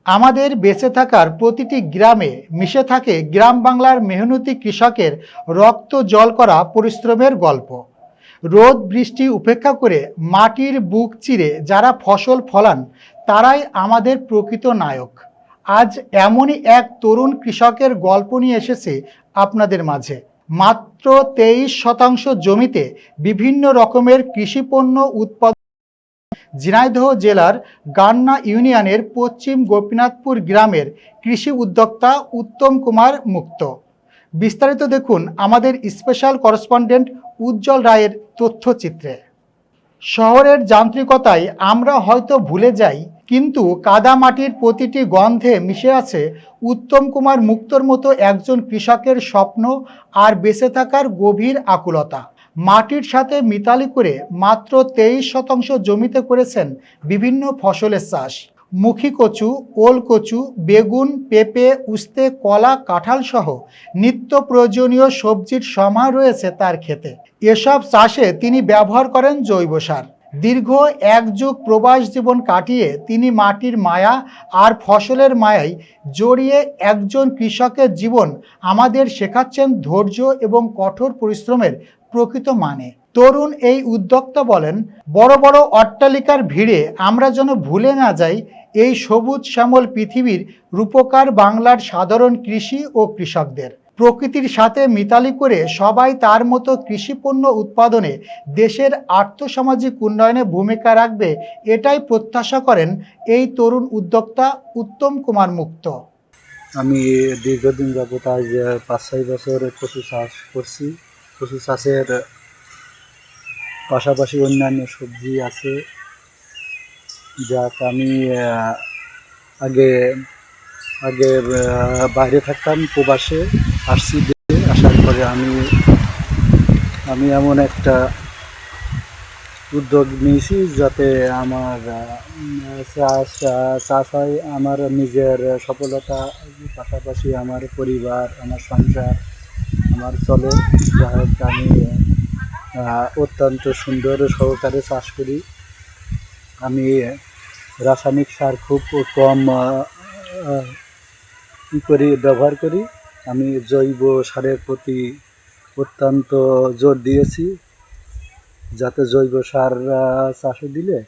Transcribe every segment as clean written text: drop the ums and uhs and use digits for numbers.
আমাদের বেঁচে থাকার প্রতিটি গ্রামে মিশে থাকে গ্রাম বাংলার মেহনতি কৃষকের রক্ত জল করা পরিশ্রমের গল্প। রোদ বৃষ্টি উপেক্ষা করে মাটির বুক চিরে যারা ফসল ফলান, তারাই আমাদের প্রকৃত নায়ক। আজ এমনই এক তরুণ কৃষকের গল্প নিয়ে এসেছে আপনাদের মাঝে। মাত্র 23% জমিতে বিভিন্ন রকমের কৃষিপণ্য উৎপাদন ঝিনাইদহ জেলার গান্না ইউনিয়নের পশ্চিম গোপীনাথপুর গ্রামের কৃষি উদ্যোক্তা উত্তম কুমার মুক্ত। বিস্তারিত দেখুন আমাদের স্পেশাল করেসপন্ডেন্ট উজ্জ্বল রায়ের তথ্যচিত্রে। শহরের যান্ত্রিকতায় আমরা হয়তো ভুলে যাই, কিন্তু কাদামাটির প্রতিটি গন্ধে মিশে আছে উত্তম কুমার মুক্তর মতো একজন কৃষকের স্বপ্ন আর বেঁচে থাকার গভীর আকুলতা। মাটির সাথে মিতালি করে মাত্র 23% জমিতে করেছেন বিভিন্ন ফসলের চাষ। মুখী কচু, ওল কচু, বেগুন, পেঁপে, উস্তে, কলা, কাঁঠাল সহ নিত্য প্রয়োজনীয় সবজির সমাহার রয়েছে তার ক্ষেতে। এসব চাষে তিনি ব্যবহার করেন জৈব সার। দীর্ঘ এক যুগ প্রবাস জীবন কাটিয়ে তিনি মাটির মায়া আর ফসলের মায়ায় জড়িয়ে একজন কৃষকের জীবন আমাদের শেখাচ্ছেন ধৈর্য এবং কঠোর পরিশ্রমের প্রকৃত মানে। তরুণ এই উদ্যোক্তা বলেন, বড় বড় অট্টালিকার ভিড়ে আমরা যেন ভুলে না যাই এই সবুজ শ্যামল পৃথিবীর রূপকার বাংলার সাধারণ কৃষি ও কৃষকদের। প্রকৃতির সাথে মিতালি করে সবাই তার মতো কৃষিপণ্য উৎপাদনে দেশের আর্থসামাজিক উন্নয়নে ভূমিকা রাখবে, এটাই প্রত্যাশা করেন এই তরুণ উদ্যোক্তা উত্তম কুমার মুক্ত। আমি দীর্ঘদিন যাবত আজ 5-6 বছর কচু চাষ করছি। কচু চাষের পাশাপাশি অন্যান্য সবজি আছে। যাক, আমি আগে আগে বাইরে থাকতাম, প্রবাসে আসছি। আসার পরে আমি এমন একটা উদ্যোগ নিয়েছি যাতে আমার চাষ হয়, আমার নিজের সফলতা পাশাপাশি আমার পরিবার, আমার সংসার আমার চলে। যাই হোক, আমি অত্যন্ত সুন্দর সহকারে চাষ করি। আমি রাসায়নিক সার খুব কম ব্যবহার করি। আমি জৈব সারের প্রতি অত্যন্ত জোর দিয়েছি, যাতে জৈব সার চাষে দিলে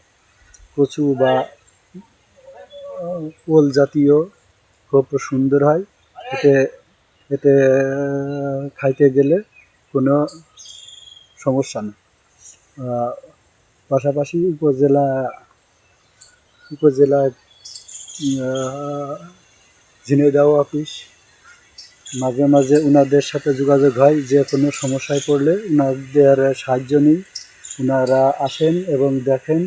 কচু বা ওল জাতীয় খুব সুন্দর হয়। এতে খাইতে গেলে কোনো সমস্যা নেই। পাশাপাশি উপজেলা ঝিনাইদহ অফিস, মাঝে মাঝে ওনাদের সাথে যোগাযোগ হয়। যে কোনো সমস্যায় পড়লে ওনাদের সাহায্য নিই। ওনারা আসেন এবং দেখেন